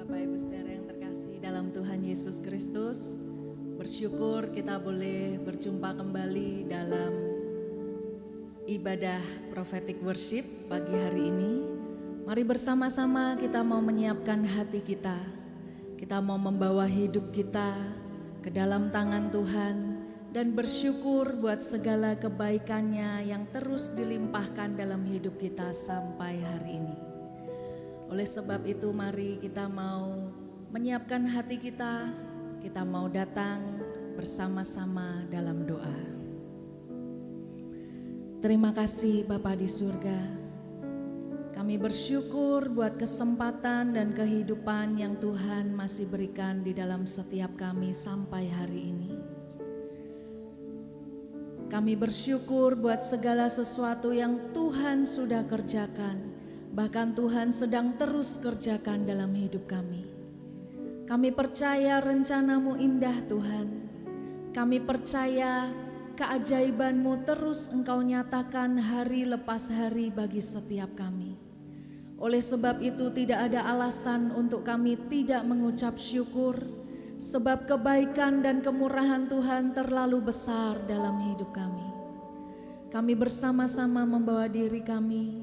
Bapak Ibu Saudara yang terkasih dalam Tuhan Yesus Kristus, bersyukur kita boleh berjumpa kembali dalam ibadah prophetic worship pagi hari ini. Mari bersama-sama kita mau menyiapkan hati kita. Kita mau membawa hidup kita ke dalam tangan Tuhan dan bersyukur buat segala kebaikannya yang terus dilimpahkan dalam hidup kita sampai hari ini. Oleh sebab itu mari kita mau menyiapkan hati kita mau datang bersama-sama dalam doa. Terima kasih Bapa di surga, kami bersyukur buat kesempatan dan kehidupan yang Tuhan masih berikan di dalam setiap kami sampai hari ini. Kami bersyukur buat segala sesuatu yang Tuhan sudah kerjakan, bahkan Tuhan sedang terus kerjakan dalam hidup kami. Kami percaya rencana-Mu indah Tuhan. Kami percaya keajaiban-Mu terus Engkau nyatakan hari lepas hari bagi setiap kami. Oleh sebab itu tidak ada alasan untuk kami tidak mengucap syukur, sebab kebaikan dan kemurahan Tuhan terlalu besar dalam hidup kami. Kami bersama-sama membawa diri kami,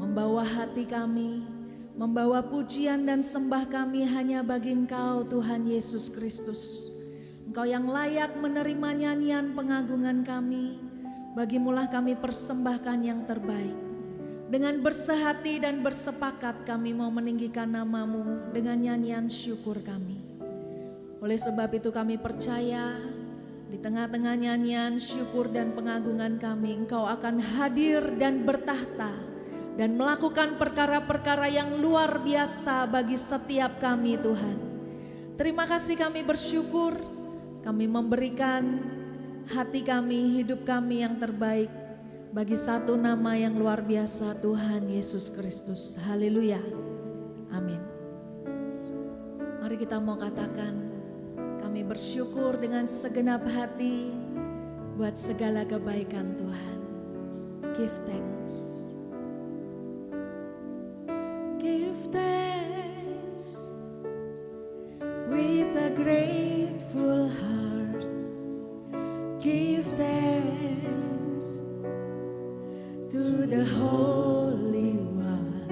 membawa hati kami, membawa pujian dan sembah kami hanya bagi Engkau Tuhan Yesus Kristus. Engkau yang layak menerima nyanyian pengagungan kami, bagimulah kami persembahkan yang terbaik. Dengan bersehati dan bersepakat kami mau meninggikan nama-Mu dengan nyanyian syukur kami. Oleh sebab itu kami percaya di tengah-tengah nyanyian syukur dan pengagungan kami, Engkau akan hadir dan bertahta dan melakukan perkara-perkara yang luar biasa bagi setiap kami Tuhan. Terima kasih kami bersyukur, kami memberikan hati kami, hidup kami yang terbaik bagi satu nama yang luar biasa, Tuhan Yesus Kristus. Haleluya, amin. Mari kita mau katakan, kami bersyukur dengan segenap hati buat segala kebaikan Tuhan. Give thanks. Give thanks with a grateful heart. Give thanks to the Holy One.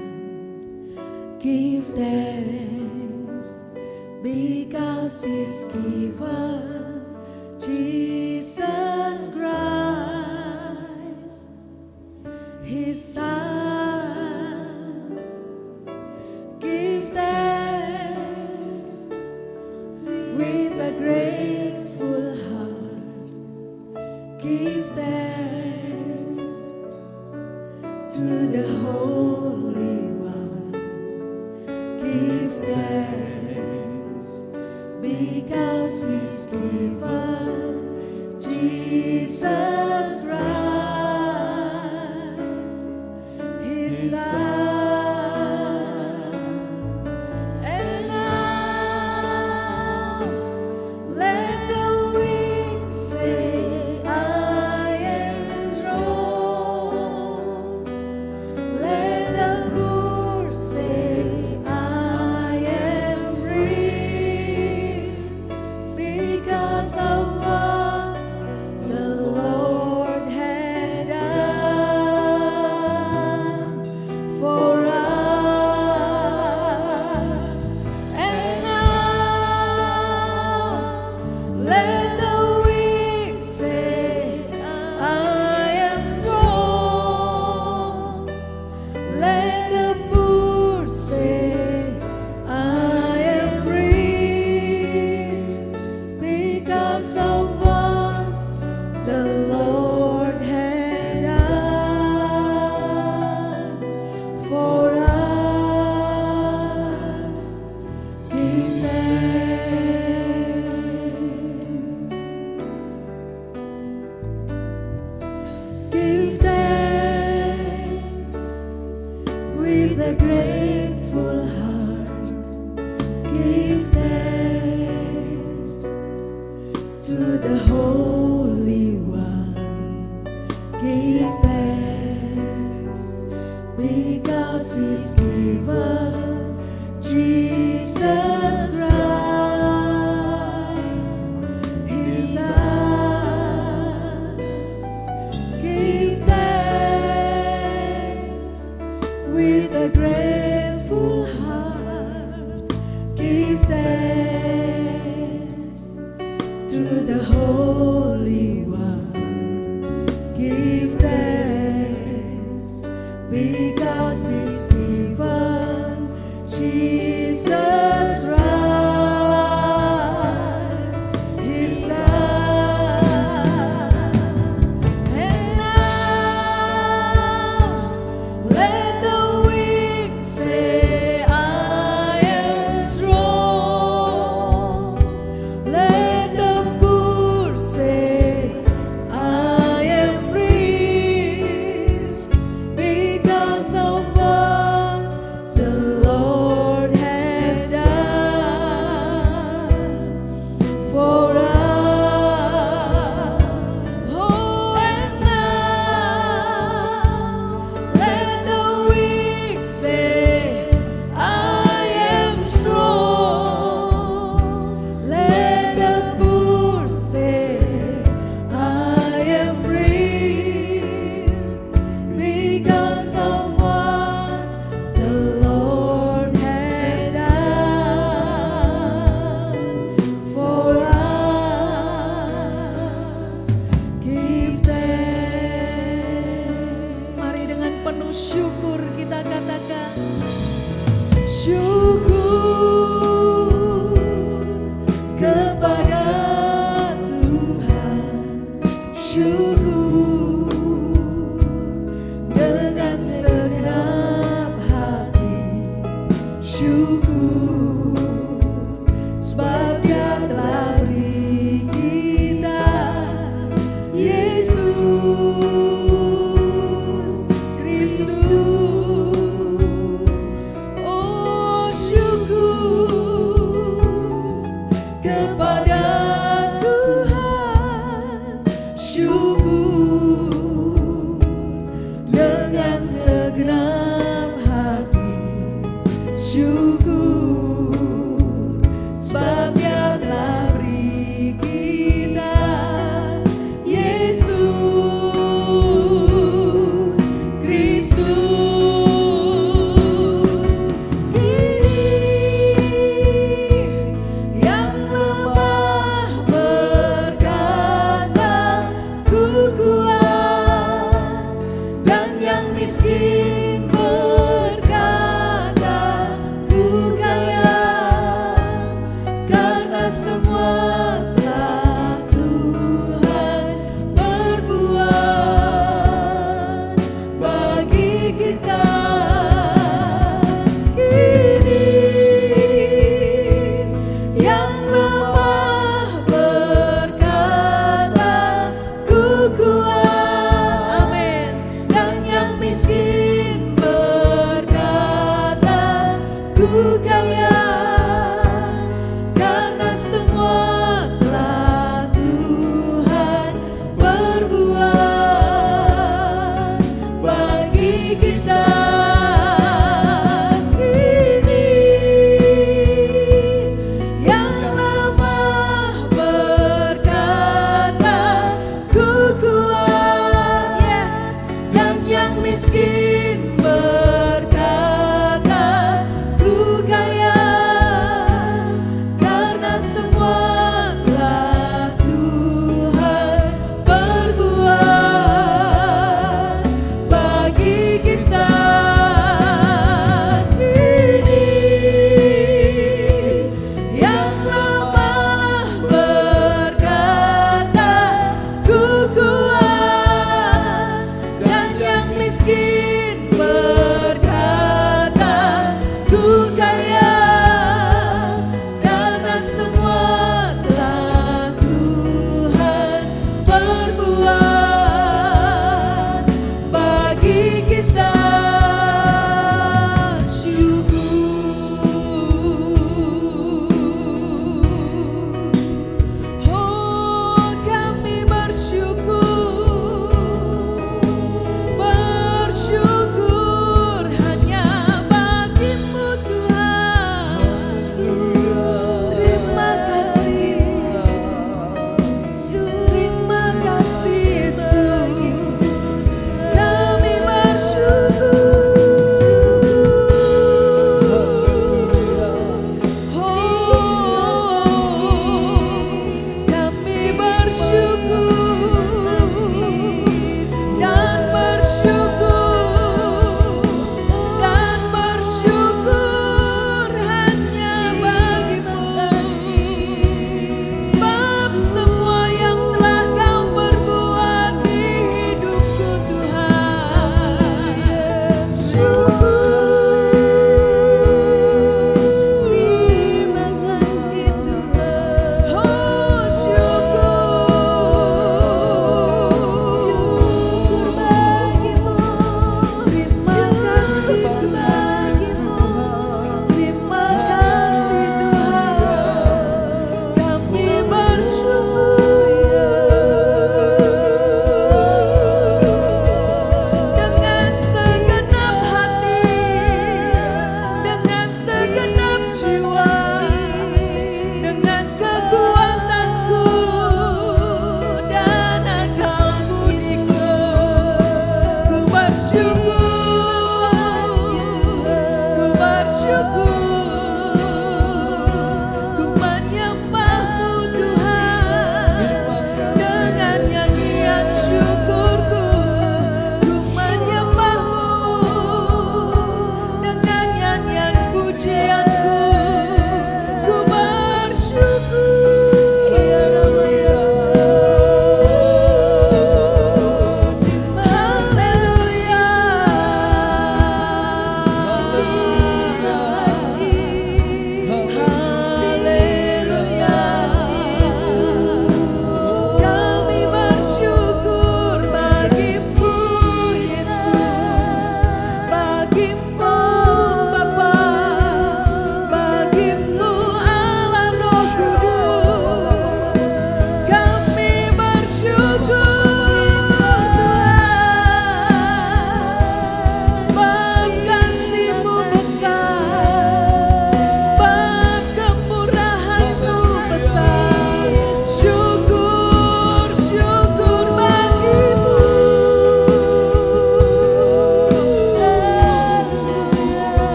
Give thanks because He's given Jesus Christ, His Son. Grateful heart, give thanks to the Holy One. Give thanks because He's given Jesus Christ, His Son. Because He's given Jesus. grateful heart, give thanks to the Holy One. Give thanks because He's given Jesus Christ, His Son. And now let the weak say, I am strong. Let the poor say, I am rich because of what the Lord has done for us. Oh, and now let the weak say, I am strong. Let the poor say, I am rich because of what the Lord has done for us. Give thanks. Mari dengan penuh syukur kita katakan, syukur kepada Tuhan, syukur dengan segenap hati, syukur sebab Dia telah beri kita Yesus Kristus. Oh, syukur kepada Tuhan, syukur dengan segenap hati, syukur sebab Dia telah beri kita Yesus Kristus. Ini yang lemah berkata, ku kuat, dan yang miskin berkata, ku kaya, karena semua telah Tuhan perbuat bagi kita. Kini yang lemah berkata, ku kuat, amin, dan yang miskin berkata, ku kaya, karena semua telah Tuhan perbuat bagi kita. Kini yang lemah berkata, ku kuat, yes, dan yang miskin berkata, ku kaya,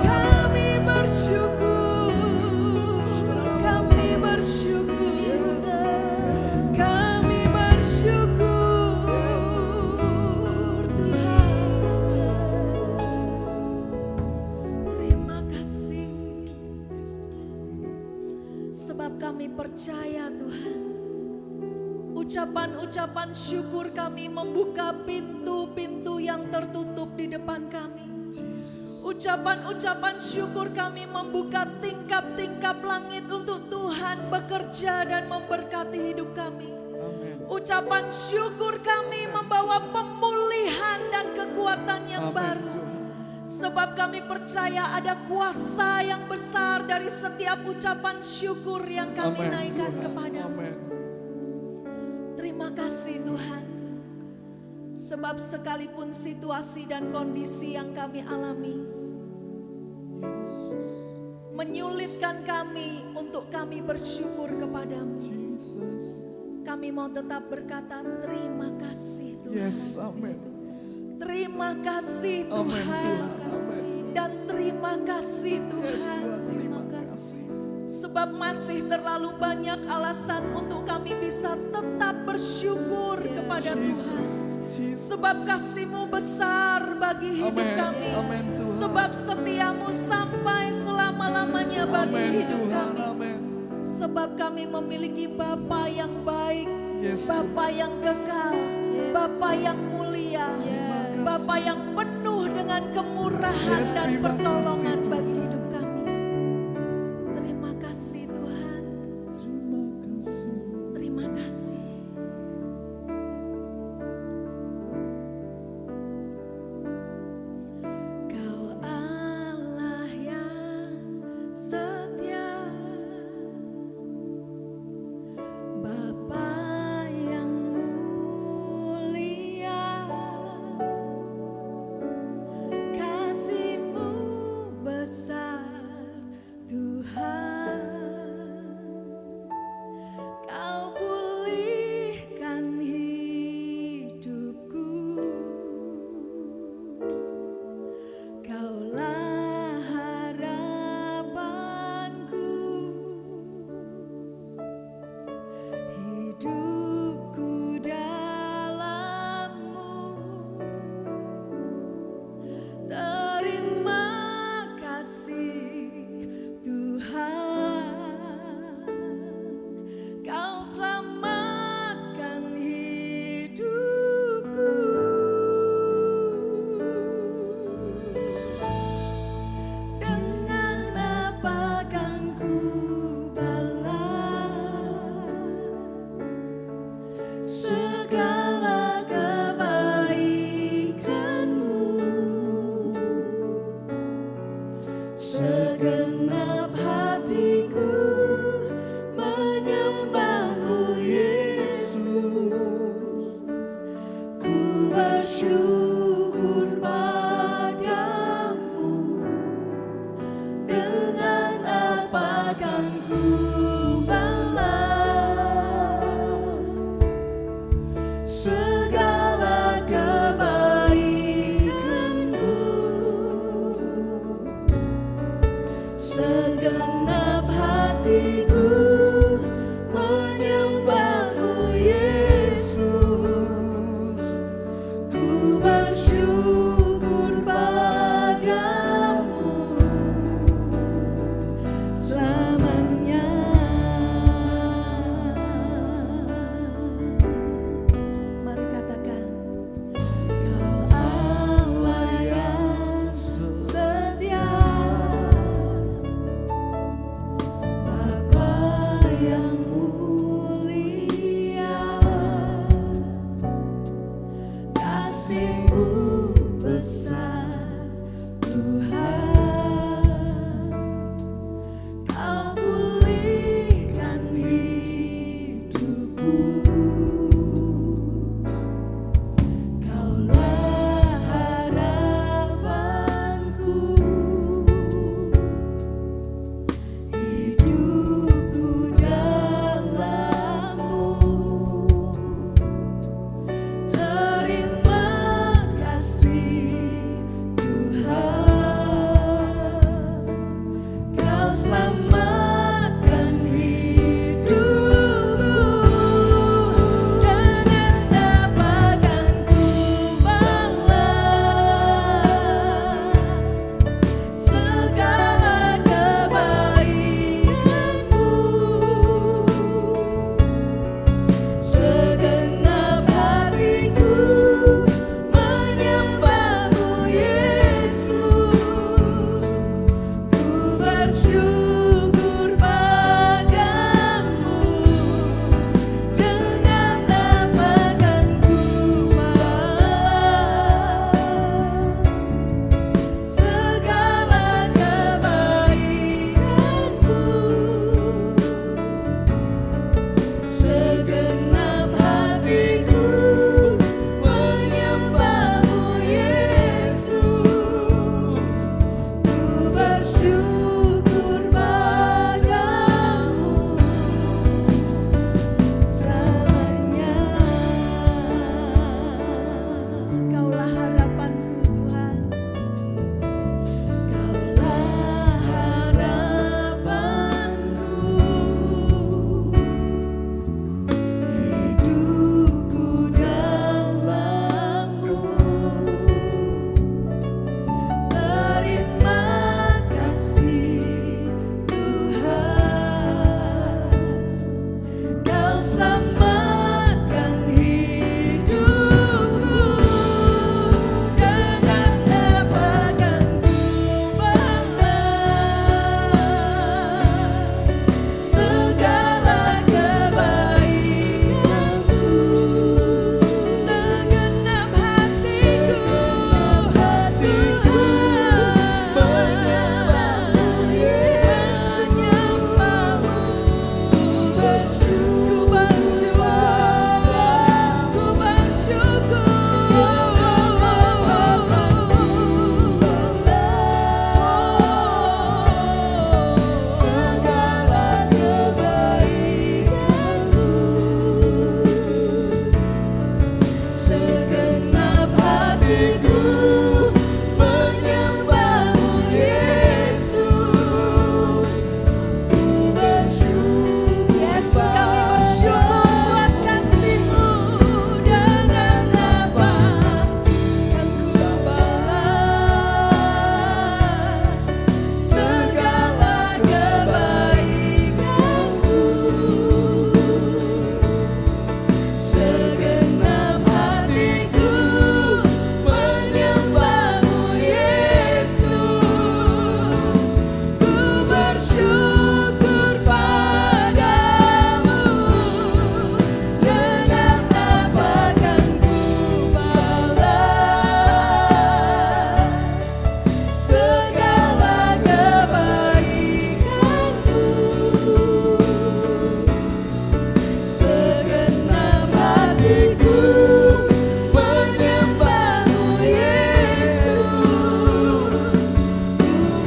Kami Sebab kami percaya Tuhan, ucapan-ucapan syukur kami membuka pintu-pintu yang tertutup di depan kami. Ucapan-ucapan syukur kami membuka tingkap-tingkap langit untuk Tuhan bekerja dan memberkati hidup kami. Ucapan syukur kami membawa pemulihan dan kekuatan yang baru. Sebab kami percaya ada kuasa yang besar dari setiap ucapan syukur yang kami naikkan kepadamu. Terima kasih Tuhan. Sebab sekalipun situasi dan kondisi yang kami alami menyulitkan kami untuk kami bersyukur kepadamu, kami mau tetap berkata terima kasih Tuhan. Terima kasih Tuhan. Dan terima kasih Tuhan. Sebab masih terlalu banyak alasan untuk kami bisa tetap bersyukur kepada Tuhan. Sebab kasih-Mu besar bagi hidup kami. Sebab setia-Mu sampai selama-lamanya bagi hidup kami. Sebab kami memiliki Bapa yang baik, Bapa yang kekal, Bapa yang mulia, Bapa yang penuh dengan kemurahan dan pertolongan bagi hidup kami. Terima kasih Tuhan. Terima kasih. Kau Allah yang setia, Bapa yang mulia, kasih-Mu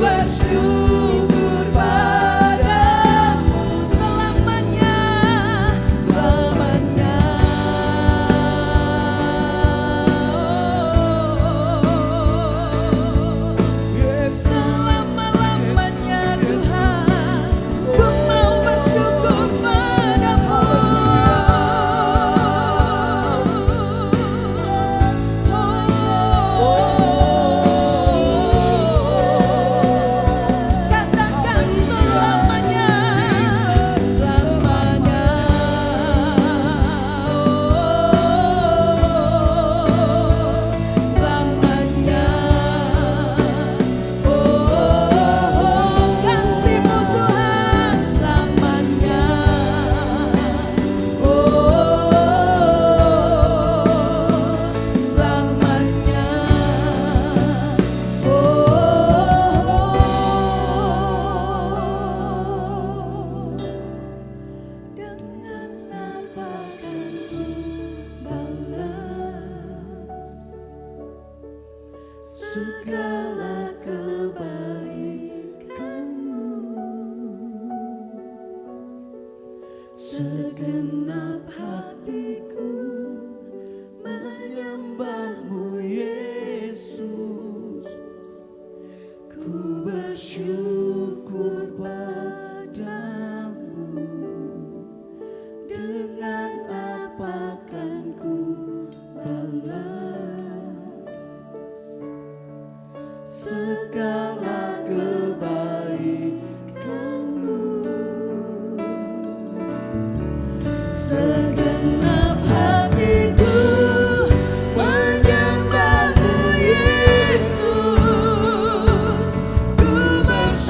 bersyukur padamu selamanya, selamanya. Selama-lamanya Tuhan, ku mau bersyukur padamu. Katakan selamanya, selamanya. Selamanya. Kasih-Mu Tuhan selamanya. Selamanya. Dengan apa kan ku balas segala kebaikan-Mu? Segenap hatiku menyembah-Mu Yesus, ku bersyukur padamu. Dengan apa kan ku balas segala kebaikan-Mu? Segenap hatiku menyembah-Mu Yesus, ku bersyukur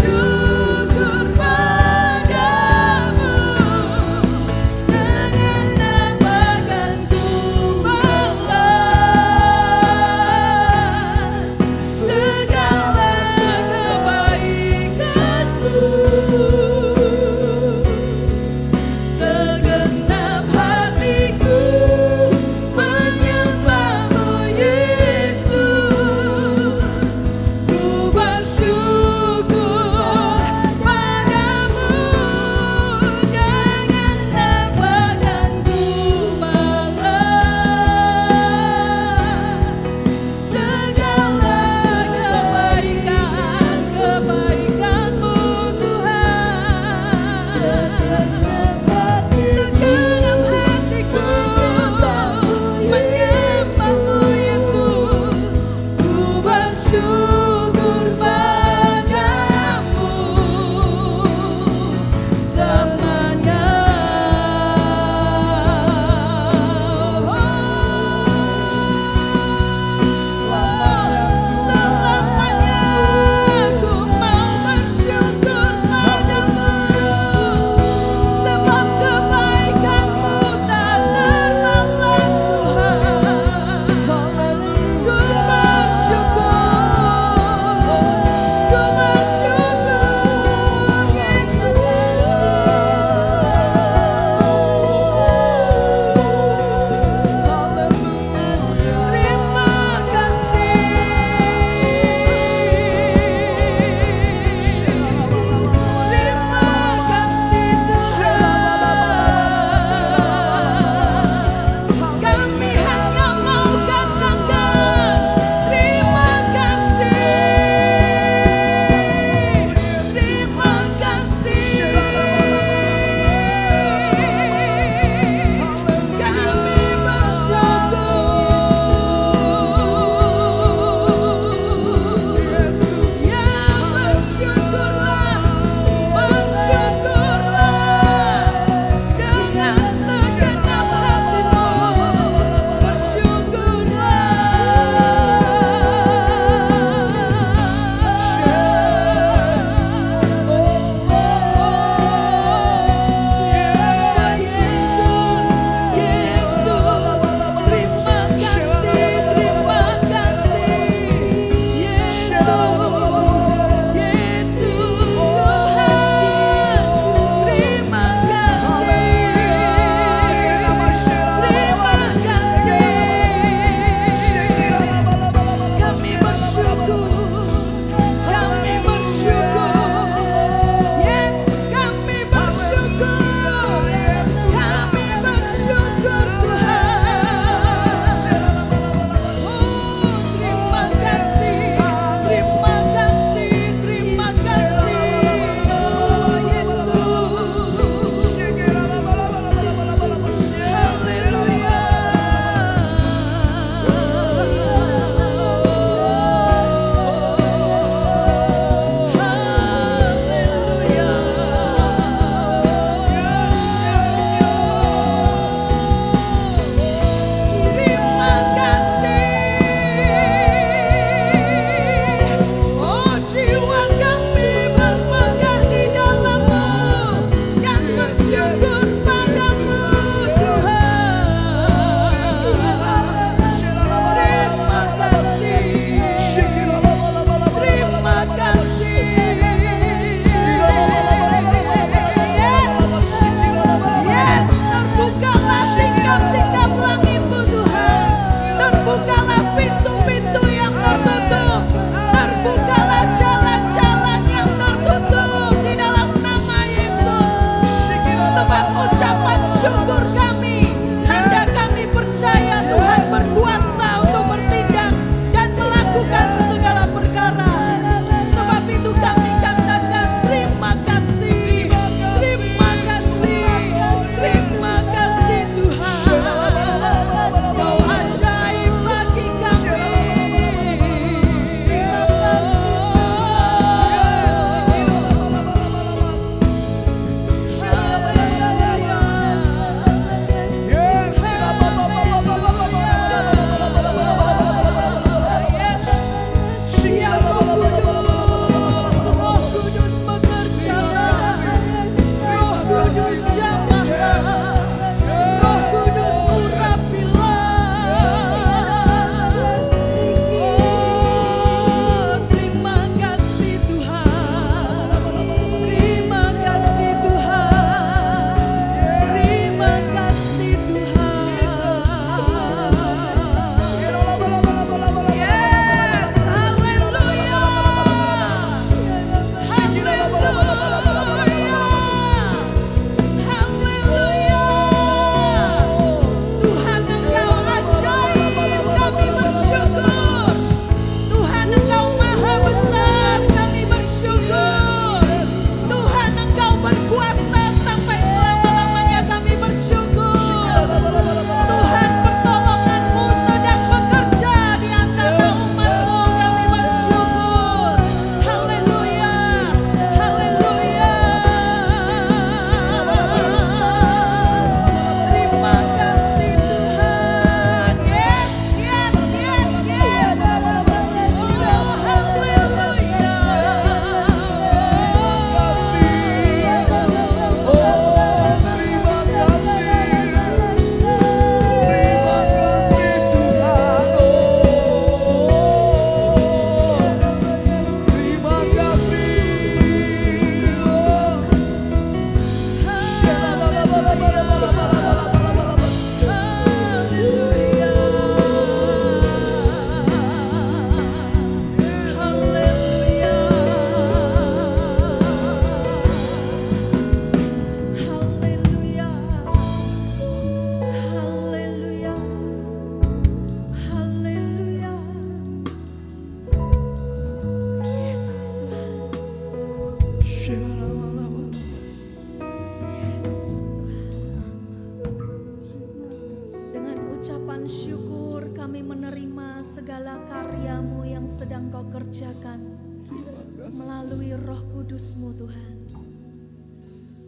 kudus-Mu Tuhan.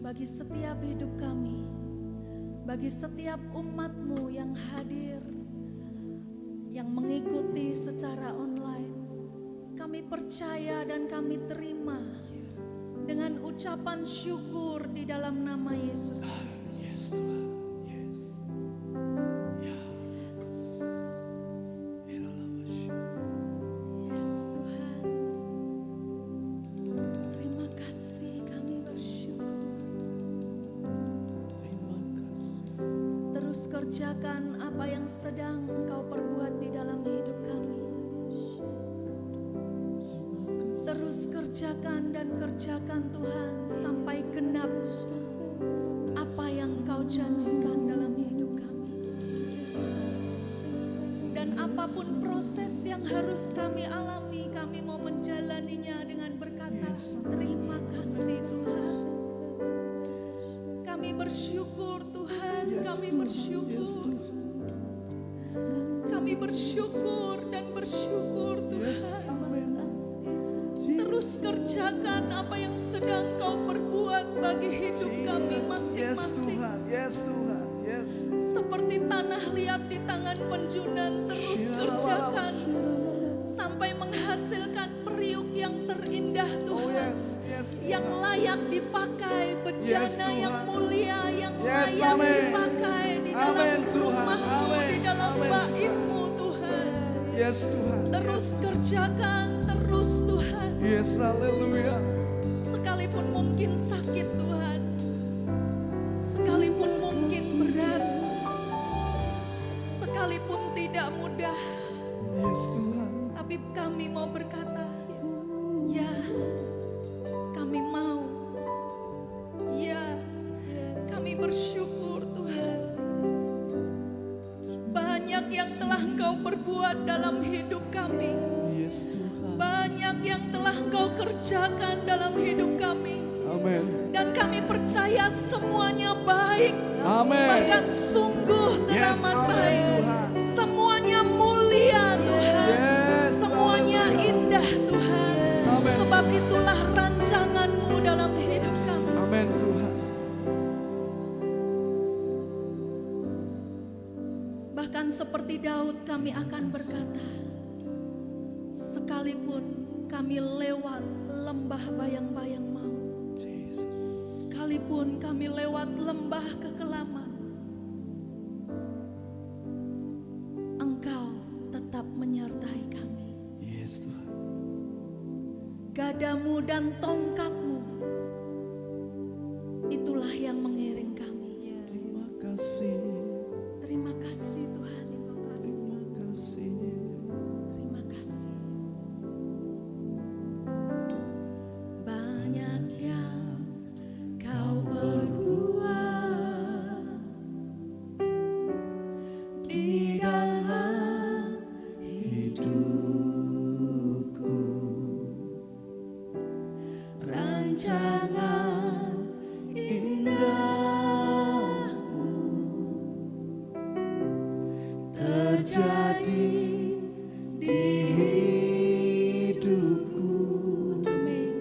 Bagi setiap hidup kami, bagi setiap umat-Mu yang hadir, yang mengikuti secara online, kami percaya dan kami terima dengan ucapan syukur di dalam nama Yesus Kristus. Kerjakan apa yang sedang Engkau perbuat di dalam hidup kami. Terus kerjakan dan kerjakan Tuhan sampai genap apa yang Engkau janjikan dalam hidup kami. Dan apapun proses yang harus kami alami, kami mau menjalaninya dengan berkata, terima kasih Tuhan. Kami bersyukur Tuhan, kami bersyukur. Kami bersyukur dan bersyukur Tuhan. Terus kerjakan apa yang sedang Kau perbuat bagi hidup kami masing-masing. Seperti tanah liat di tangan penjunan, terus kerjakan sampai menghasilkan periuk yang terindah Tuhan. Yang layak dipakai, bejana yang mulia, yang layak dipakai di dalam rumah-Mu, di dalam bait-Mu Tuhan. Terus kerjakan, terus Tuhan. Sekalipun mungkin sakit Tuhan, sekalipun mungkin berat, sekalipun tidak mudah, tapi kami mau berkata, ya, kami mau. Ya, kami bersyukur Tuhan. Banyak yang telah Engkau perbuat dalam hidup kami. Banyak yang telah Engkau kerjakan dalam hidup kami. Dan kami percaya semuanya baik. Bahkan sungguh teramat baik. Semuanya mulia Tuhan. Semuanya indah Tuhan. Sebab itulah rancangan-Mu dalam hidup kami. Amin Tuhan. Bahkan seperti Daud kami akan berkata, sekalipun kami lewat lembah bayang-bayang maut, sekalipun kami lewat lembah kekelaman, Engkau tetap menyertai kami. Gadamu dan tongkat-Mu, itulah yang mengiring kami. Terima kasih. Terima kasih Tuhan. Terima kasih. Terima kasih. Banyak yang Kau perbuat di dalam hidupku. Rancangan indah-Mu terjadi di hidupku. Amin.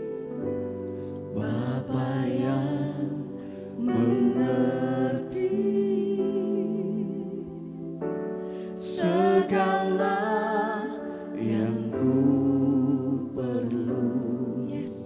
Bapa yang mengerti segala yang ku perlu. Yes.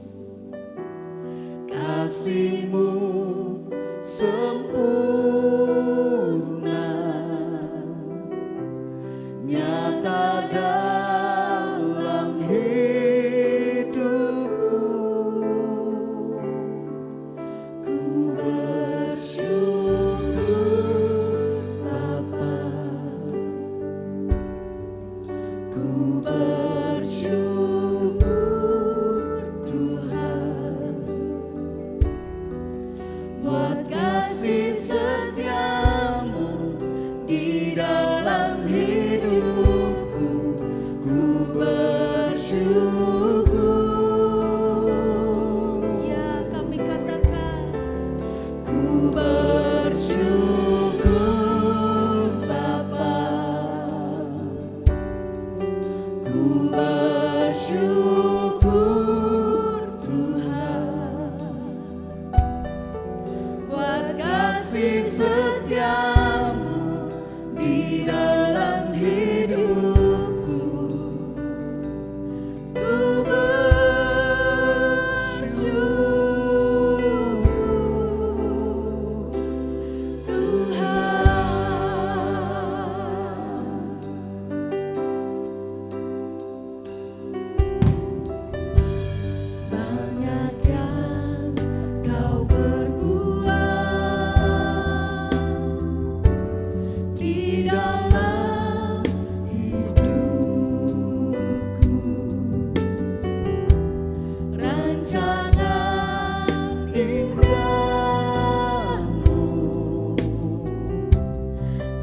rancangan indahmu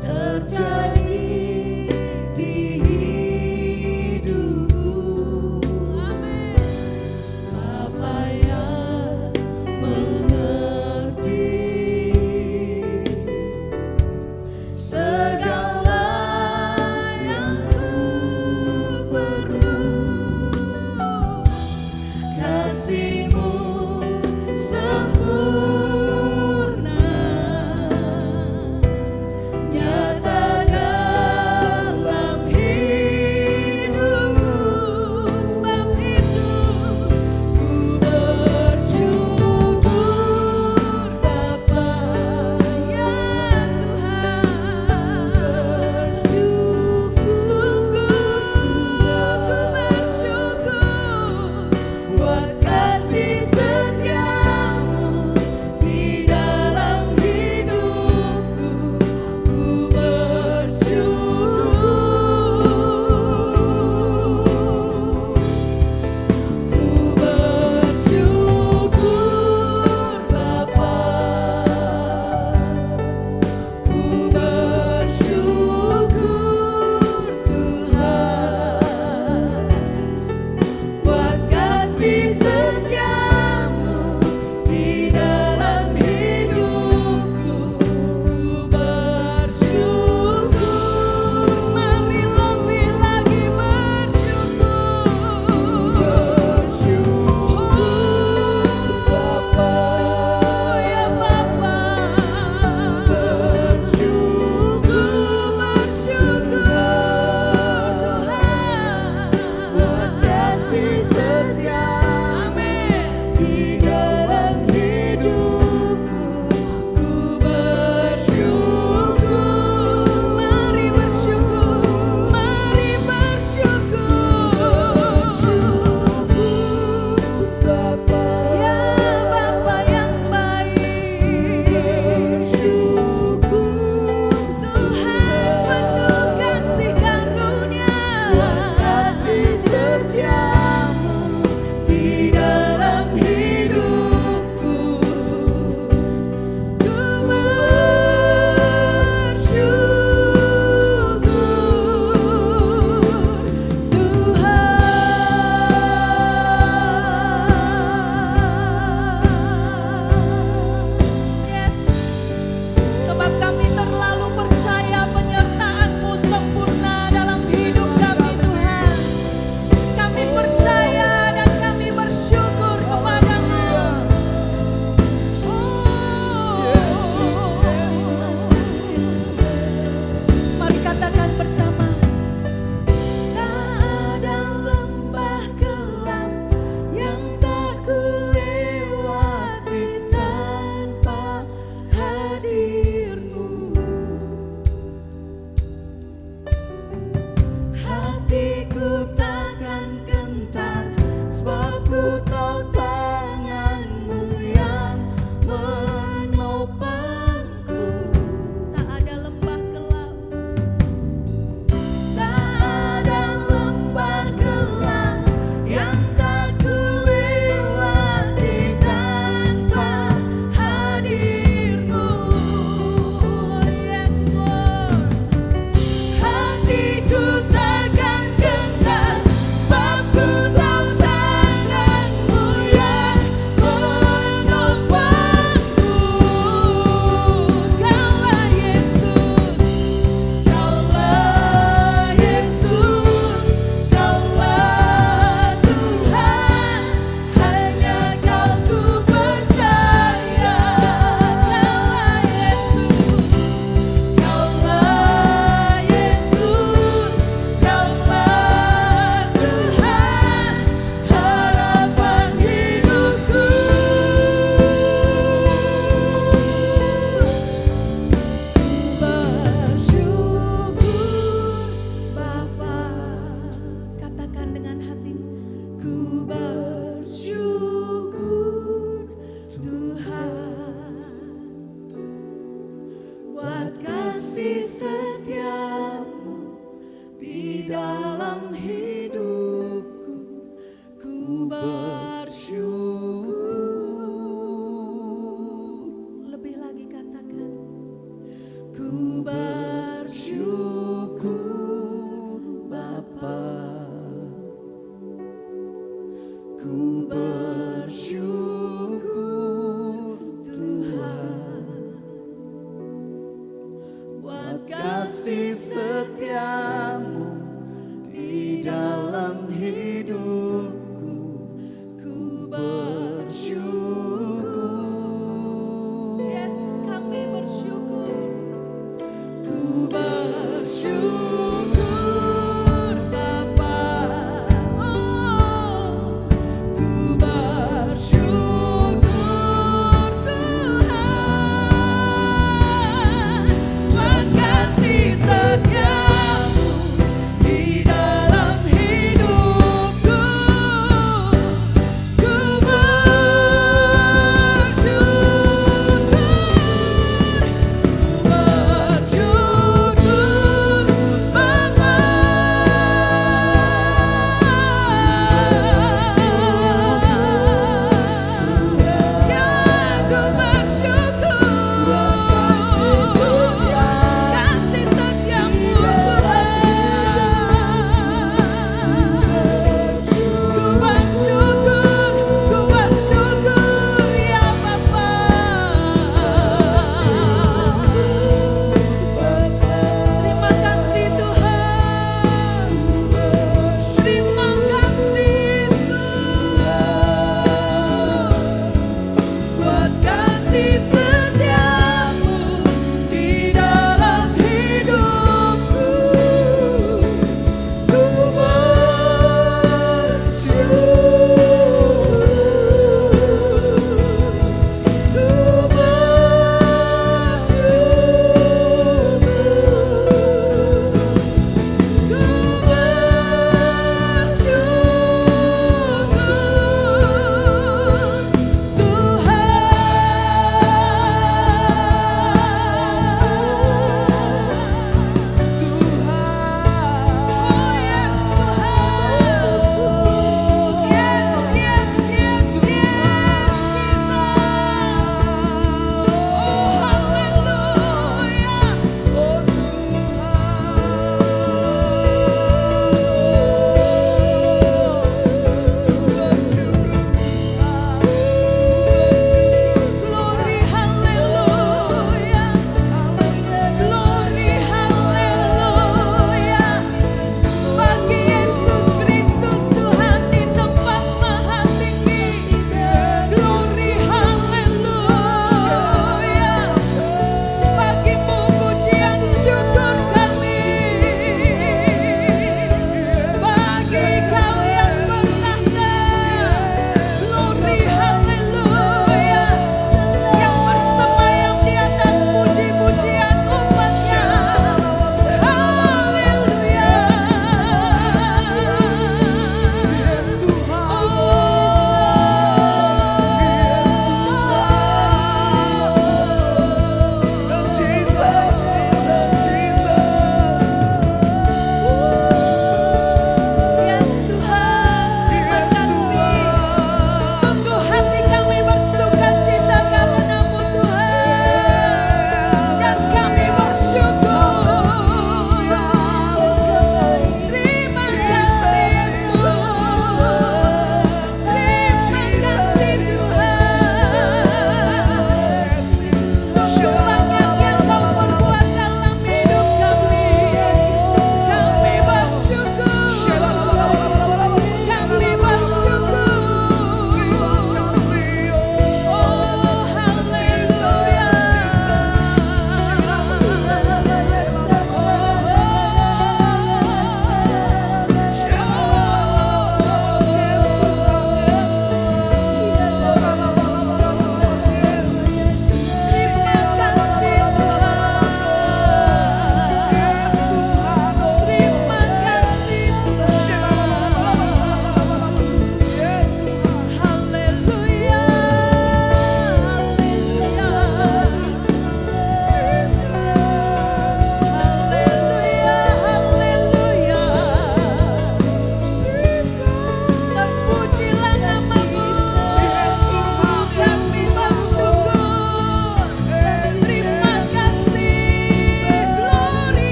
terjadi di hidupku. Bapa yang mengerti segala yang ku perlu, kasih-Mu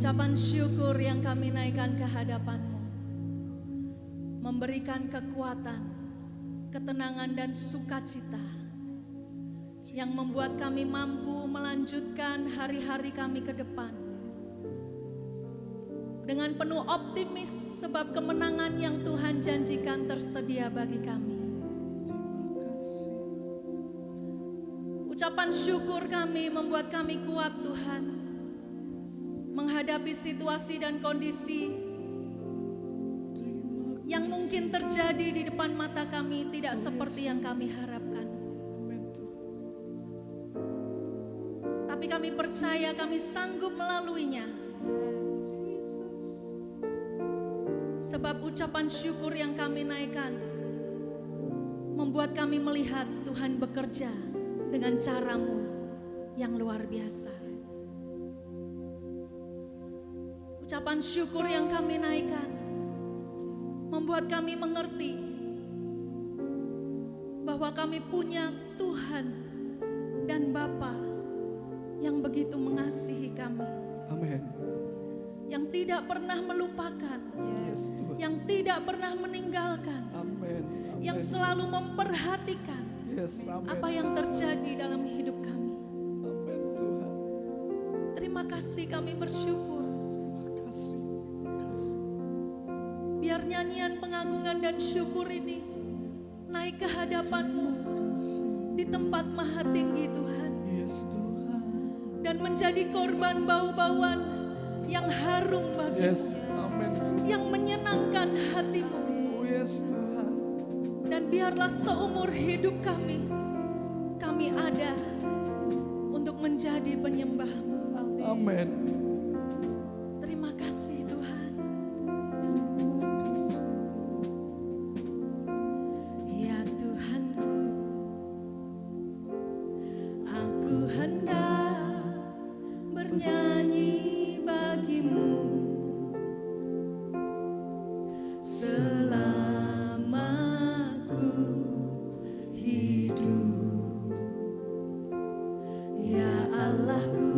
Ucapan syukur yang kami naikkan ke hadapan-Mu memberikan kekuatan, ketenangan dan sukacita yang membuat kami mampu melanjutkan hari-hari kami ke depan dengan penuh optimis sebab kemenangan yang Tuhan janjikan tersedia bagi kami. Ucapan syukur kami membuat kami kuat Tuhan menghadapi situasi dan kondisi yang mungkin terjadi di depan mata kami tidak seperti yang kami harapkan. Tapi kami percaya kami sanggup melaluinya. Sebab ucapan syukur yang kami naikkan membuat kami melihat Tuhan bekerja dengan cara-Mu yang luar biasa. Ucapan syukur yang kami naikkan membuat kami mengerti bahwa kami punya Tuhan dan Bapa yang begitu mengasihi kami. Amin. Yang tidak pernah melupakan, Yes, Tuhan. yang tidak pernah meninggalkan, Amin. yang selalu memperhatikan Yes, amin. apa yang terjadi dalam hidup kami. Amin, Tuhan. Terima kasih, kami bersyukur. Terima kasih. Terima kasih. Biar nyanyian pengagungan dan syukur ini naik ke hadapan-Mu di tempat maha tinggi Tuhan, Yes, Tuhan. dan menjadi korban bau-bauan yang harum bagi-Mu, Yes, amin. yang menyenangkan hati-Mu. Oh, yes, Tuhan. Dan biarlah seumur hidup kami ada untuk menjadi penyembah-Mu. Amin. Terima kasih Tuhan. Ya Tuhanku, aku hendak bernyanyi bagi-Mu selama ku hidup. Ya Allahku,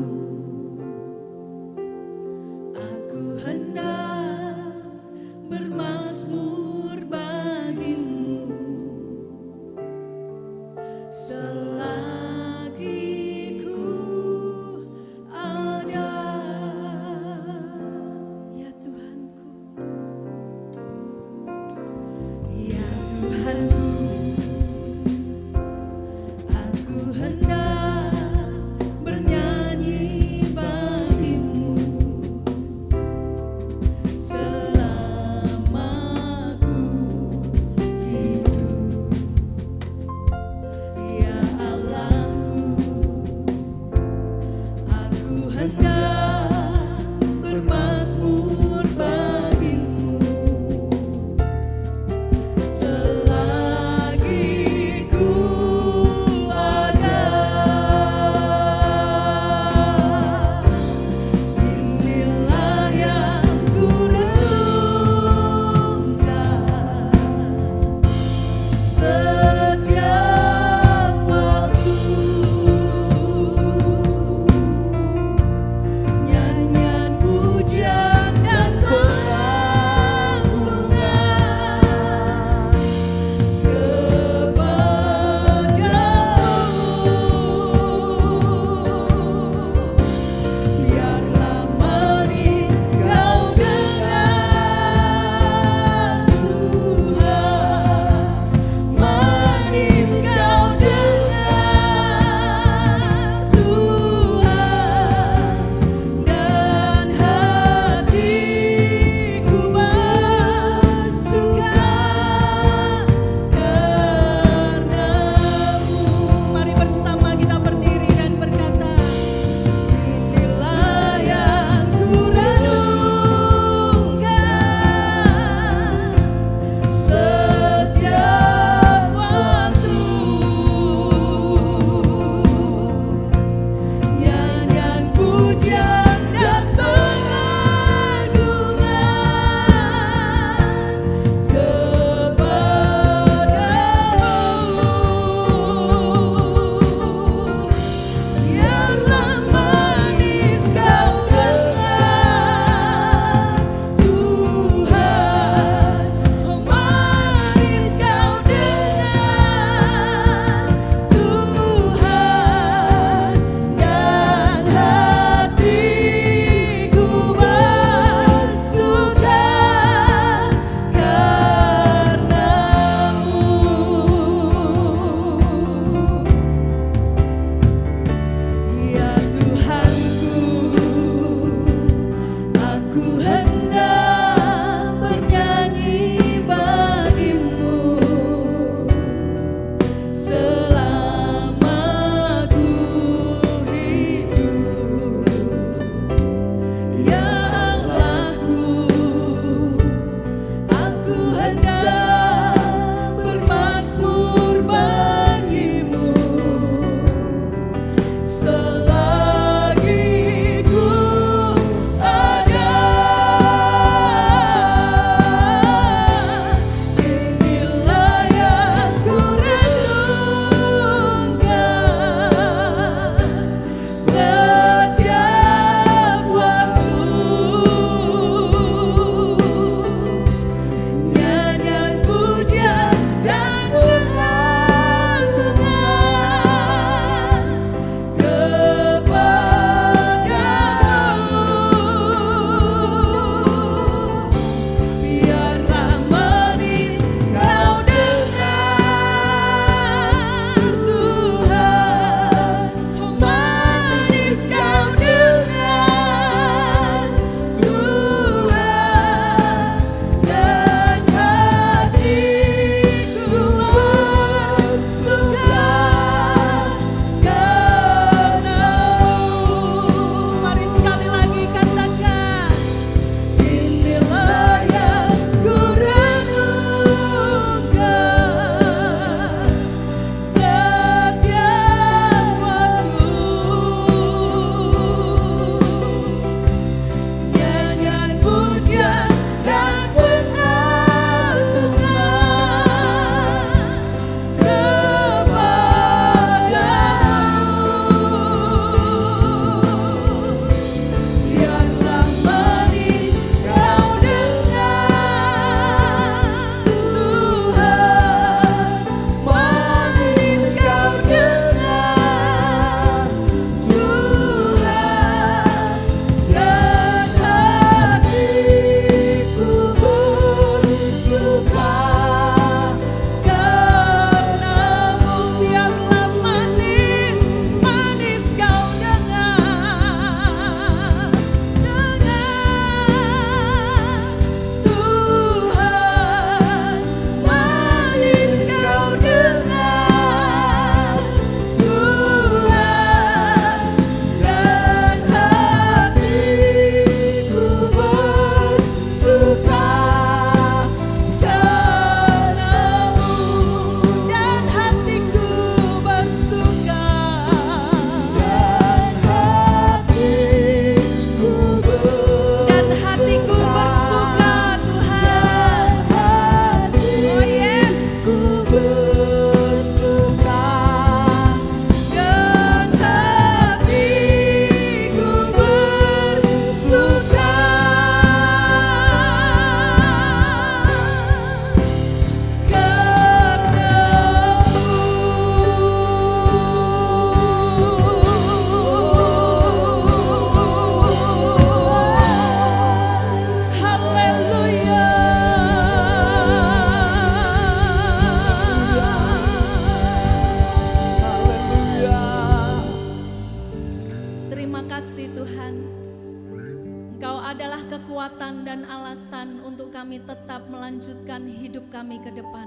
Engkau adalah kekuatan dan alasan untuk kami tetap melanjutkan hidup kami ke depan.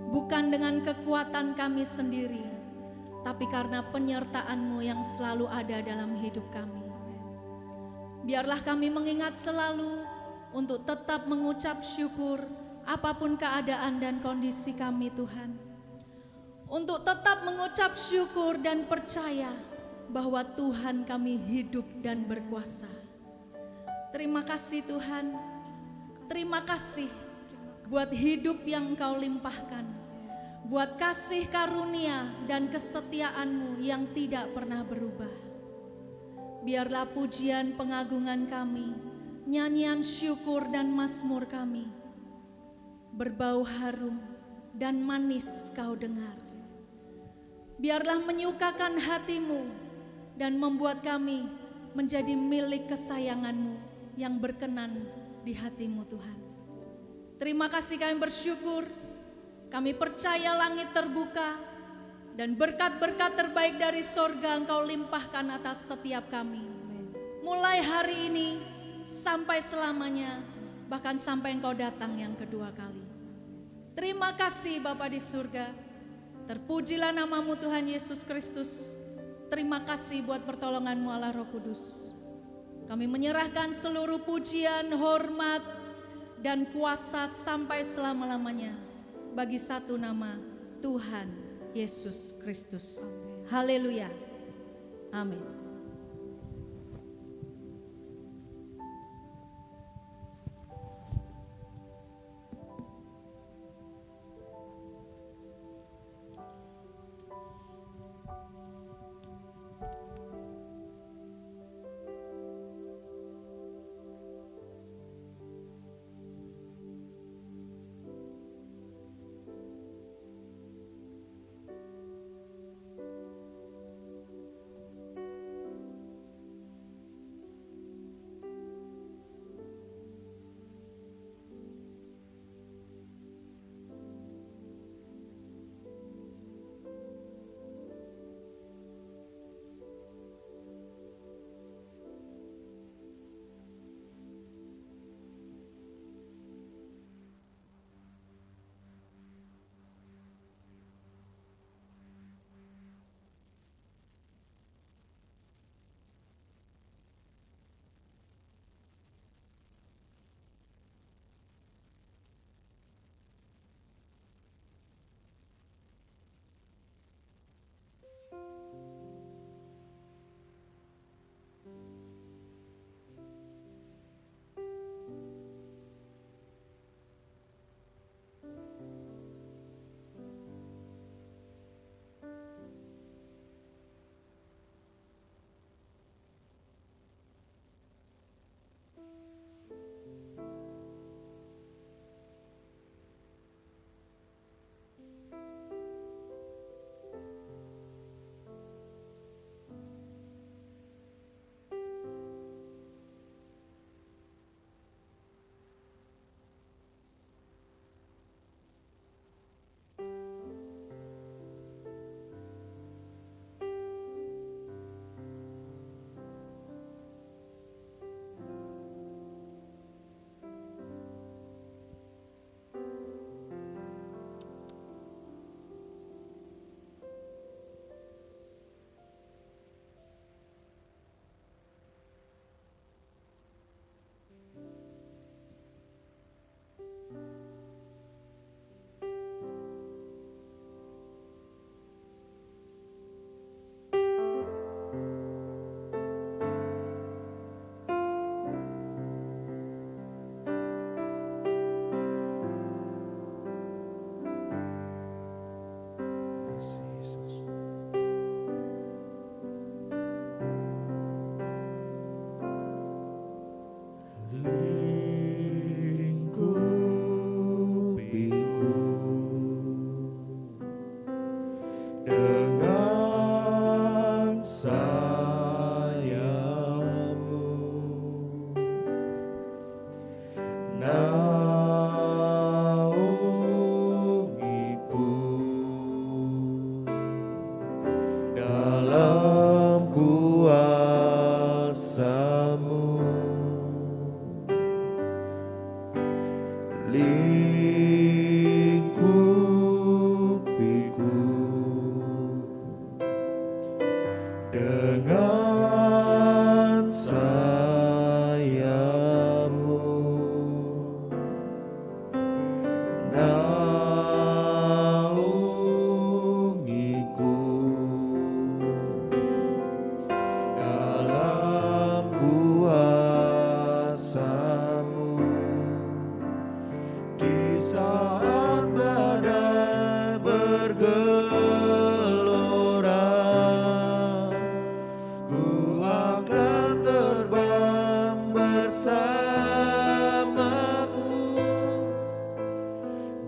Bukan dengan kekuatan kami sendiri, tapi karena penyertaan-Mu yang selalu ada dalam hidup kami. Biarlah kami mengingat selalu untuk tetap mengucap syukur apapun keadaan dan kondisi kami, Tuhan. Untuk tetap mengucap syukur dan percaya bahwa Tuhan kami hidup dan berkuasa. Terima kasih Tuhan, terima kasih buat hidup yang Engkau limpahkan, buat kasih karunia dan kesetiaan-Mu yang tidak pernah berubah. Biarlah pujian pengagungan kami, nyanyian syukur dan mazmur kami berbau harum dan manis Kau dengar. Biarlah menyukakan hati-Mu dan membuat kami menjadi milik kesayangan-Mu yang berkenan di hati-Mu, Tuhan. Terima kasih, kami bersyukur, kami percaya langit terbuka dan berkat-berkat terbaik dari sorga Engkau limpahkan atas setiap kami. Mulai hari ini sampai selamanya, bahkan sampai Engkau datang yang kedua kali. Terima kasih Bapa di surga, terpujilah nama-Mu Tuhan Yesus Kristus. Terima kasih buat pertolongan-Mu Allah Roh Kudus. Kami menyerahkan seluruh pujian, hormat, dan kuasa sampai selama-lamanya bagi satu nama, Tuhan Yesus Kristus. Haleluya. Amin. dalam kuasa-Mu. lingkupiku dengan sayapmu, naungiku dalam kuasa-Mu di saat badai bergelora. Ku akan terbang bersama-Mu,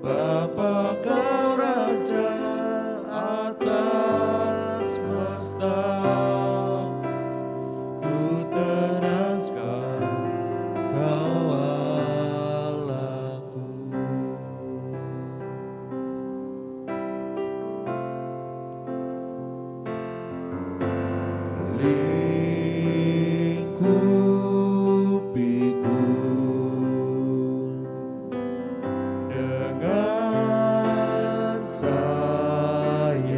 Bapa Kau Raja atas semesta. Ku tenangkan Kau Allahku. Lingkupiku dengan sayapmu,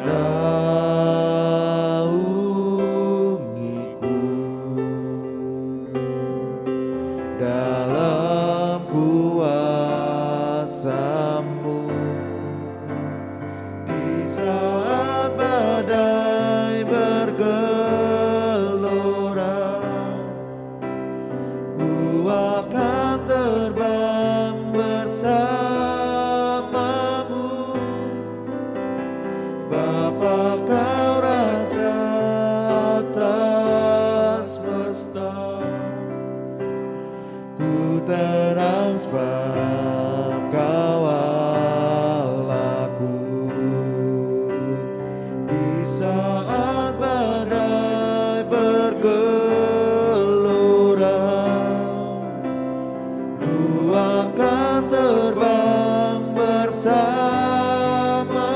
naungiku dalam kuasa-Mu di saat badai bergelora. Ku akan terbang bersama-Mu, Bapa Kau Raja atas semesta. Ku tenang sebab Kau Allahku. Di saat badai bergelora, ku akan terbang bersama-Mu,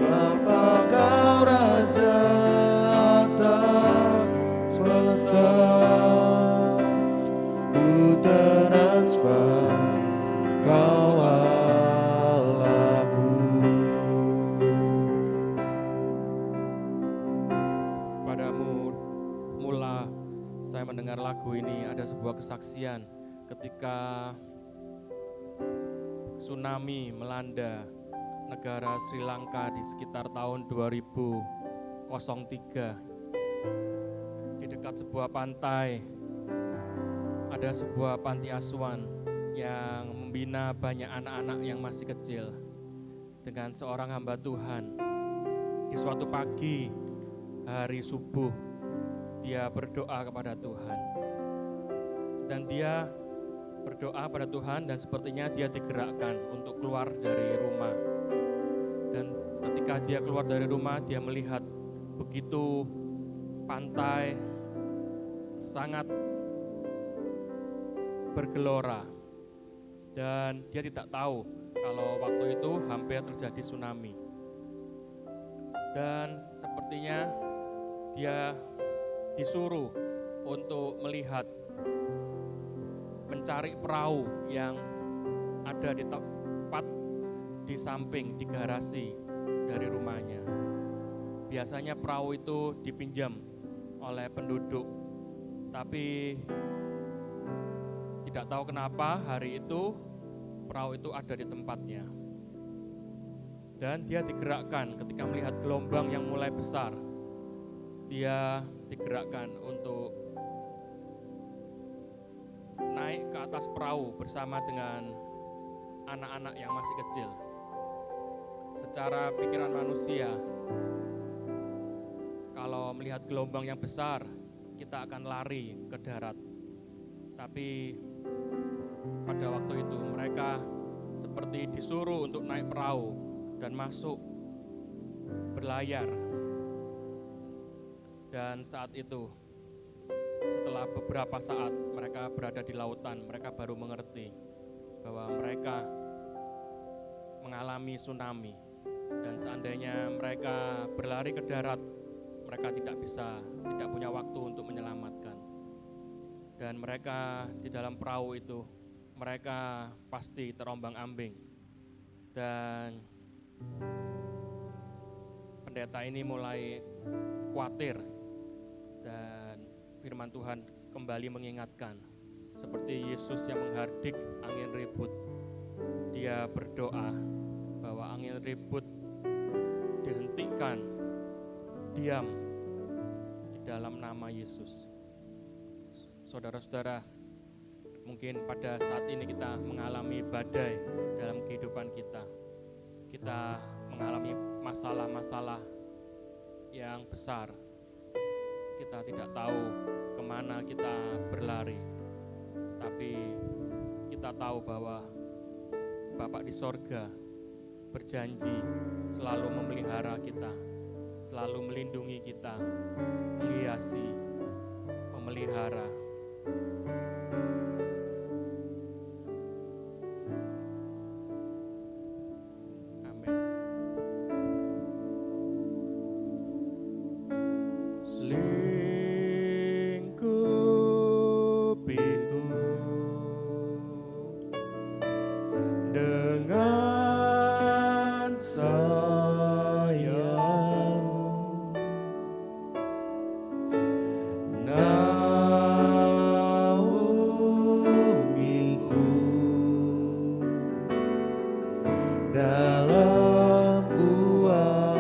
Bapa Kau Raja atas semesta. Ku tenang sebab Kau Allahku. Padamu mula saya mendengar lagu ini, ada sebuah kesaksian ketika tsunami melanda negara Sri Lanka di sekitar tahun 2003. Di dekat sebuah pantai ada sebuah panti asuhan yang membina banyak anak-anak yang masih kecil. Dengan seorang hamba Tuhan, di suatu pagi hari subuh, dia berdoa kepada Tuhan. Dan dia berdoa pada Tuhan dan sepertinya dia digerakkan untuk keluar dari rumah. Dan ketika dia keluar dari rumah, dia melihat begitu pantai sangat bergelora. Dan dia tidak tahu kalau waktu itu hampir terjadi tsunami. Dan sepertinya dia disuruh untuk melihat, mencari perahu yang ada di tempat di samping, di garasi dari rumahnya. Biasanya perahu itu dipinjam oleh penduduk, tapi tidak tahu kenapa hari itu perahu itu ada di tempatnya. Dan dia digerakkan ketika melihat gelombang yang mulai besar. Dia digerakkan untuk naik ke atas perahu bersama dengan anak-anak yang masih kecil. Secara pikiran manusia, kalau melihat gelombang yang besar, kita akan lari ke darat. Tapi pada waktu itu mereka seperti disuruh untuk naik perahu dan masuk berlayar. Dan saat itu, setelah beberapa saat mereka berada di lautan, mereka baru mengerti bahwa mereka mengalami tsunami. Dan seandainya mereka berlari ke darat, mereka tidak punya waktu untuk menyelamatkan. Dan mereka di dalam perahu itu, mereka pasti terombang-ambing. Dan pendeta ini mulai khawatir, dan firman Tuhan kembali mengingatkan, seperti Yesus yang menghardik angin ribut. Dia berdoa bahwa angin ribut dihentikan, diam di dalam nama Yesus. Saudara-saudara, mungkin pada saat ini kita mengalami badai dalam kehidupan kita. Kita mengalami masalah-masalah yang besar. Kita tidak tahu kemana kita berlari, tapi kita tahu bahwa Bapa di sorga berjanji selalu memelihara kita, selalu melindungi kita, menghiasi, memelihara. Amin. Lingkupiku dengan sayang, naungiku dalam kuasa-Mu.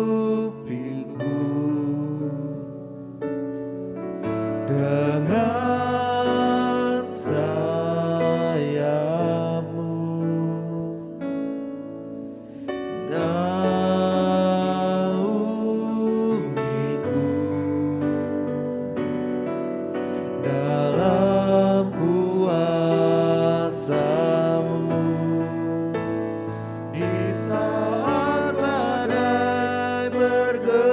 Lingkupiku dengan sayap-Mu, naungiku dalam kuasa-Mu. Di saat badai bergelora,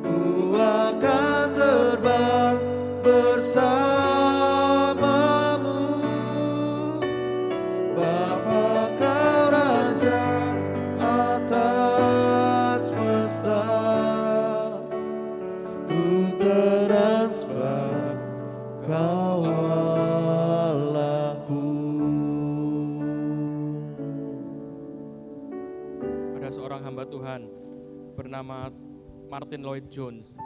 ku akan terbang bersama-Mu. Bapa, Kau Raja atas semesta, ku tersembah, Kau Allahku. Ada seorang hamba Tuhan bernama Martin Lloyd Jones.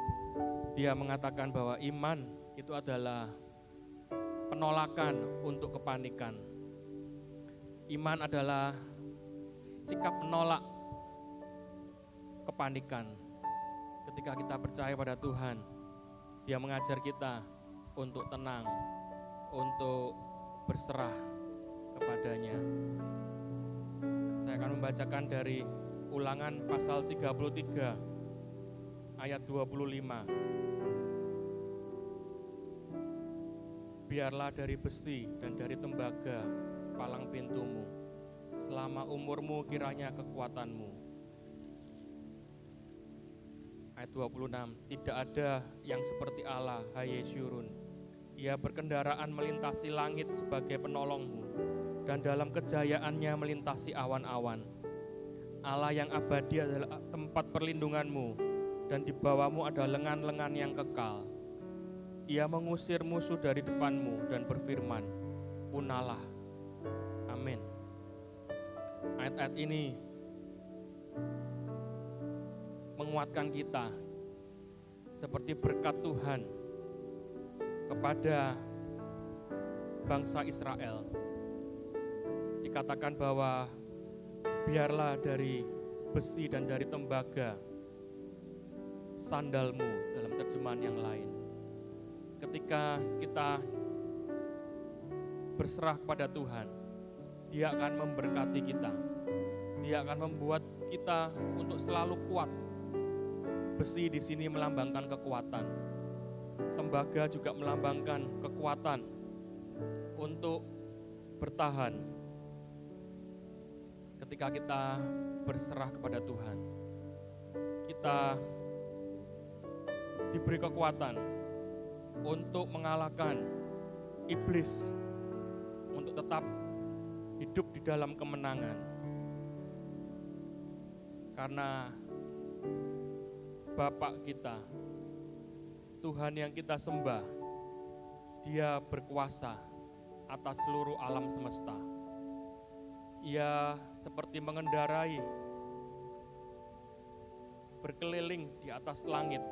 Dia mengatakan bahwa iman itu adalah penolakan untuk kepanikan. Iman adalah sikap menolak kepanikan. Ketika kita percaya pada Tuhan, Dia mengajar kita untuk tenang, untuk berserah kepadanya. Saya akan membacakan dari Ulangan pasal 33 ayat 25. Biarlah dari besi dan dari tembaga palang pintumu, selama umurmu kiranya kekuatanmu. Ayat 26, tidak ada yang seperti Allah, hai Yesyurun. Ia berkendaraan melintasi langit sebagai penolongmu, dan dalam kejayaannya melintasi awan-awan. Allah yang abadi adalah tempat perlindunganmu, dan di bawahmu ada lengan-lengan yang kekal. Ia mengusir musuh dari depanmu dan berfirman, punahlah. Amin. Ayat-ayat ini menguatkan kita seperti berkat Tuhan kepada bangsa Israel. Dikatakan bahwa biarlah dari besi dan dari tembaga sandalmu, dalam terjemahan yang lain. Ketika kita berserah kepada Tuhan, Dia akan memberkati kita. Dia akan membuat kita untuk selalu kuat. Besi di sini melambangkan kekuatan. Tembaga juga melambangkan kekuatan untuk bertahan ketika kita berserah kepada Tuhan. Kita diberi kekuatan untuk mengalahkan iblis, untuk tetap hidup di dalam kemenangan. Karena Bapa kita, Tuhan yang kita sembah, Dia berkuasa atas seluruh alam semesta. Ia seperti mengendarai, berkeliling di atas langit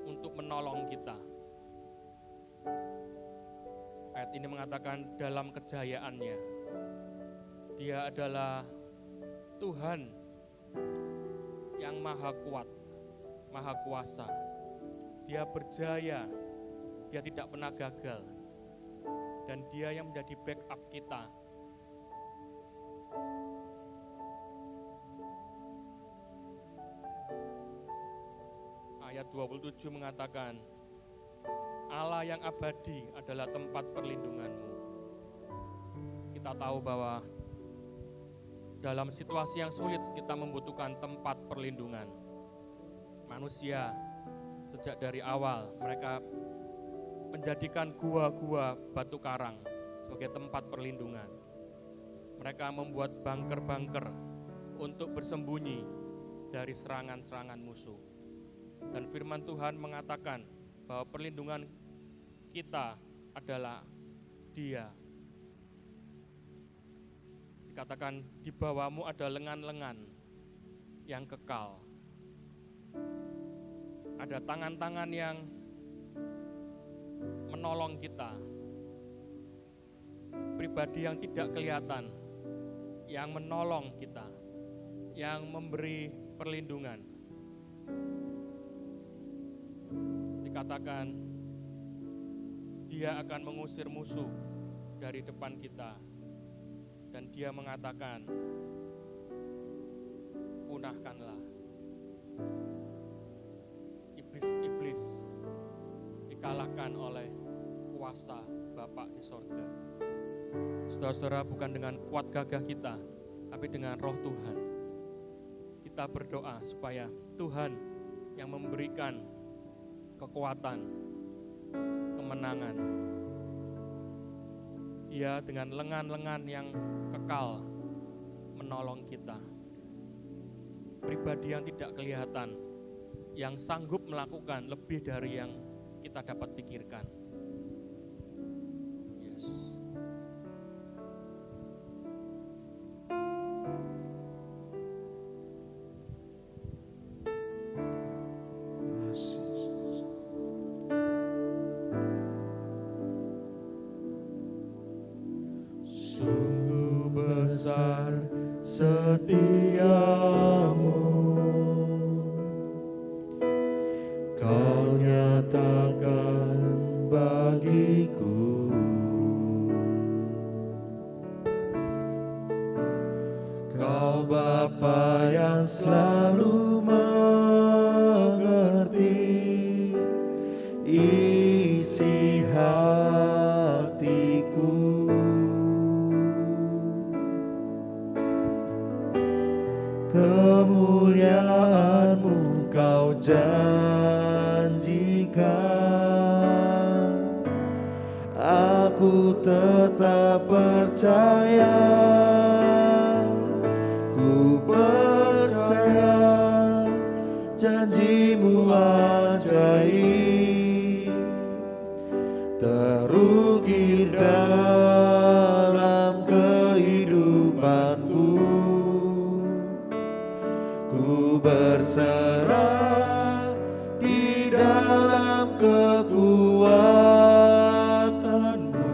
untuk menolong kita. Ayat ini mengatakan dalam kejayaannya, Dia adalah Tuhan yang maha kuat, maha kuasa. Dia berjaya, Dia tidak pernah gagal, dan Dia yang menjadi backup kita. Ayat 27 mengatakan, Allah yang abadi adalah tempat perlindunganmu. Kita tahu bahwa dalam situasi yang sulit kita membutuhkan tempat perlindungan. Manusia sejak dari awal mereka menjadikan gua-gua batu karang sebagai tempat perlindungan. Mereka membuat bunker-bunker untuk bersembunyi dari serangan-serangan musuh. Dan firman Tuhan mengatakan bahwa perlindungan kita adalah Dia. Dikatakan di bawahmu ada lengan-lengan yang kekal. Ada tangan-tangan yang menolong kita. Pribadi yang tidak kelihatan, yang menolong kita, yang memberi perlindungan. Dikatakan Dia akan mengusir musuh dari depan kita. Dan Dia mengatakan, punahkanlah iblis-iblis, dikalahkan oleh kuasa Bapa di sorga. Saudara-saudara, bukan dengan kuat gagah kita, tapi dengan roh Tuhan. Kita berdoa supaya Tuhan yang memberikan kekuatan, kemenangan. Dia dengan lengan-lengan yang kekal menolong kita. Pribadi yang tidak kelihatan, yang sanggup melakukan lebih dari yang kita dapat pikirkan. Yes. Sungguh besar setiamu, Kau nyatakan bagiku. Kau Bapa yang selalu mengerti isi hatiku. Kemuliaan-Mu Kau janjikan, aku tetap percaya, ku percaya janji-Mu ajaib, terukir dalam kehidupanku. Ku berserah di dalam kekuatan-Mu.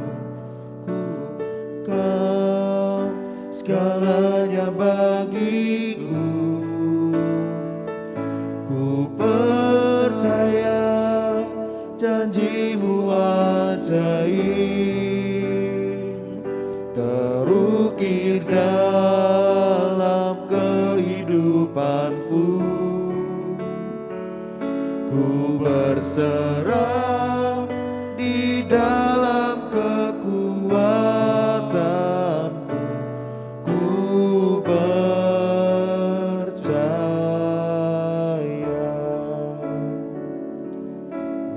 Kau segalanya bagiku. Ku percaya janji-Mu ajaib, terukir dalam kehidupanku. Ku berserah di dalam kekuatan-Mu. Ku percaya.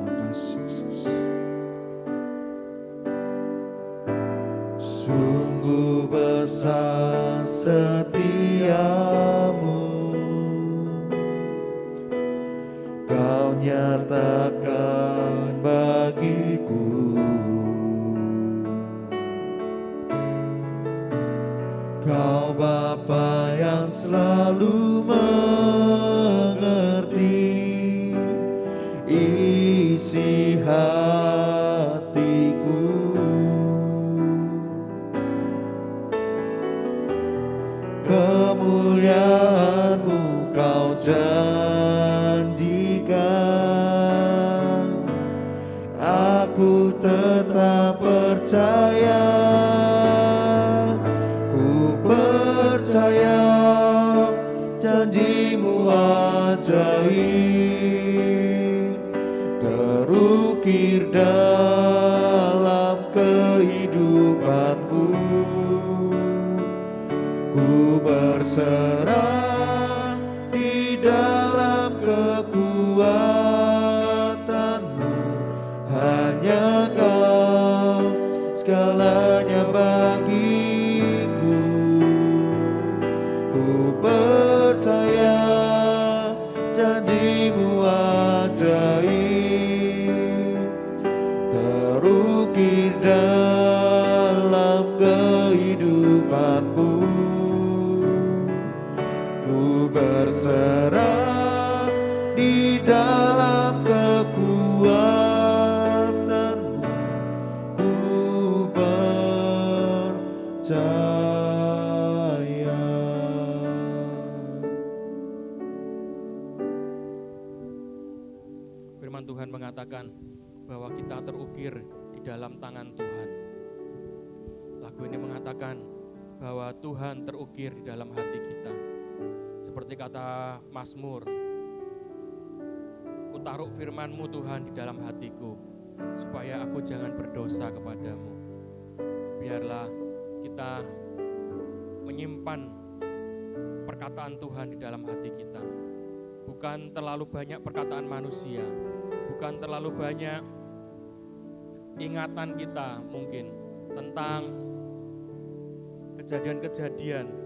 Makasih Yesus. Sungguh besar setiamu, Kau nyatakan bagiku. Kau Bapa yang selalu mengerti isi hatiku. Kemuliaan-Mu Kau janjikan, aku tetap percaya. Ku percaya janji-Mu ajaib, terukir dalam kehidupanku. Ku berserah di dalam kekuatan-Mu, hanya Kau segalanya bagiku. Ku percaya janji-Mu ajaib, terukir dalam kehidupanku. Ku berserah di dalam kekuatan-Mu, ku percaya. Firman Tuhan mengatakan bahwa kita terukir di dalam tangan Tuhan. Lagu ini mengatakan bahwa Tuhan terukir di dalam hati kita. Seperti kata Mazmur, ku taruh firman-Mu Tuhan di dalam hatiku, supaya aku jangan berdosa kepadamu. Biarlah kita menyimpan perkataan Tuhan di dalam hati kita. Bukan terlalu banyak perkataan manusia, bukan terlalu banyak ingatan kita mungkin tentang kejadian-kejadian,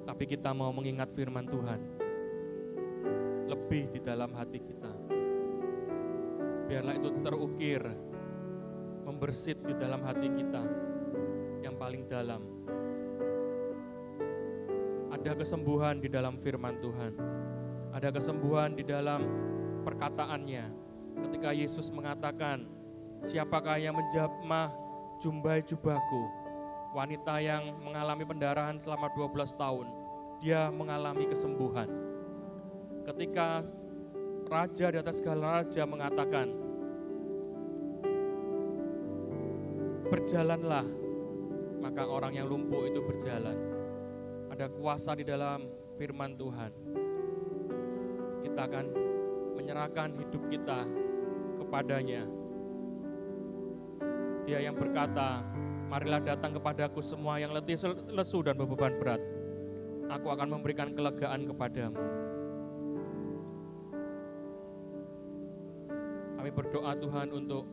tapi kita mau mengingat firman Tuhan lebih di dalam hati kita. Biarlah itu terukir, membersit di dalam hati kita yang paling dalam. Ada kesembuhan di dalam firman Tuhan, ada kesembuhan di dalam perkataannya. Ketika Yesus mengatakan, siapakah yang menjamah jumbai jubahku? Wanita yang mengalami pendarahan selama 12 tahun, dia mengalami kesembuhan. Ketika raja di atas segala raja mengatakan, berjalanlah, maka orang yang lumpuh itu berjalan. Ada kuasa di dalam firman Tuhan. Kita akan menyerahkan hidup kita kepadanya. Dia yang berkata, marilah datang kepadaku semua yang letih, lesu dan beban berat. Aku akan memberikan kelegaan kepadamu. Kami berdoa Tuhan untuk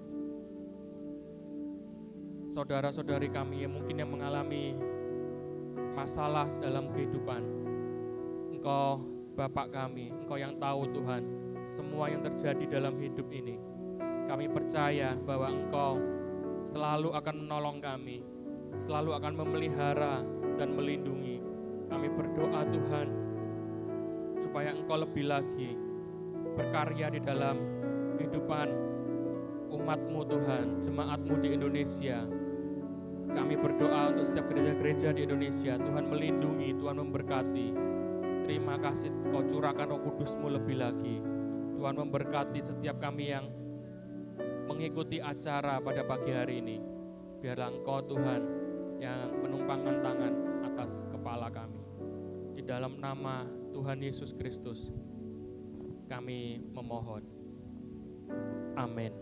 saudara-saudari kami yang mungkin yang mengalami masalah dalam kehidupan. Engkau Bapak kami, Engkau yang tahu Tuhan semua yang terjadi dalam hidup ini. Kami percaya bahwa Engkau selalu akan menolong kami, selalu akan memelihara dan melindungi. Kami berdoa Tuhan, supaya Engkau lebih lagi berkarya di dalam kehidupan umat-Mu Tuhan, jemaat-Mu di Indonesia. Kami berdoa untuk setiap gereja-gereja di Indonesia, Tuhan melindungi, Tuhan memberkati. Terima kasih Kau curahkan Roh Kudus-Mu lebih lagi. Tuhan memberkati setiap kami yang mengikuti acara pada pagi hari ini. Biarlah Engkau Tuhan yang menumpangkan tangan atas kepala kami. Di dalam nama Tuhan Yesus Kristus kami memohon. Amin.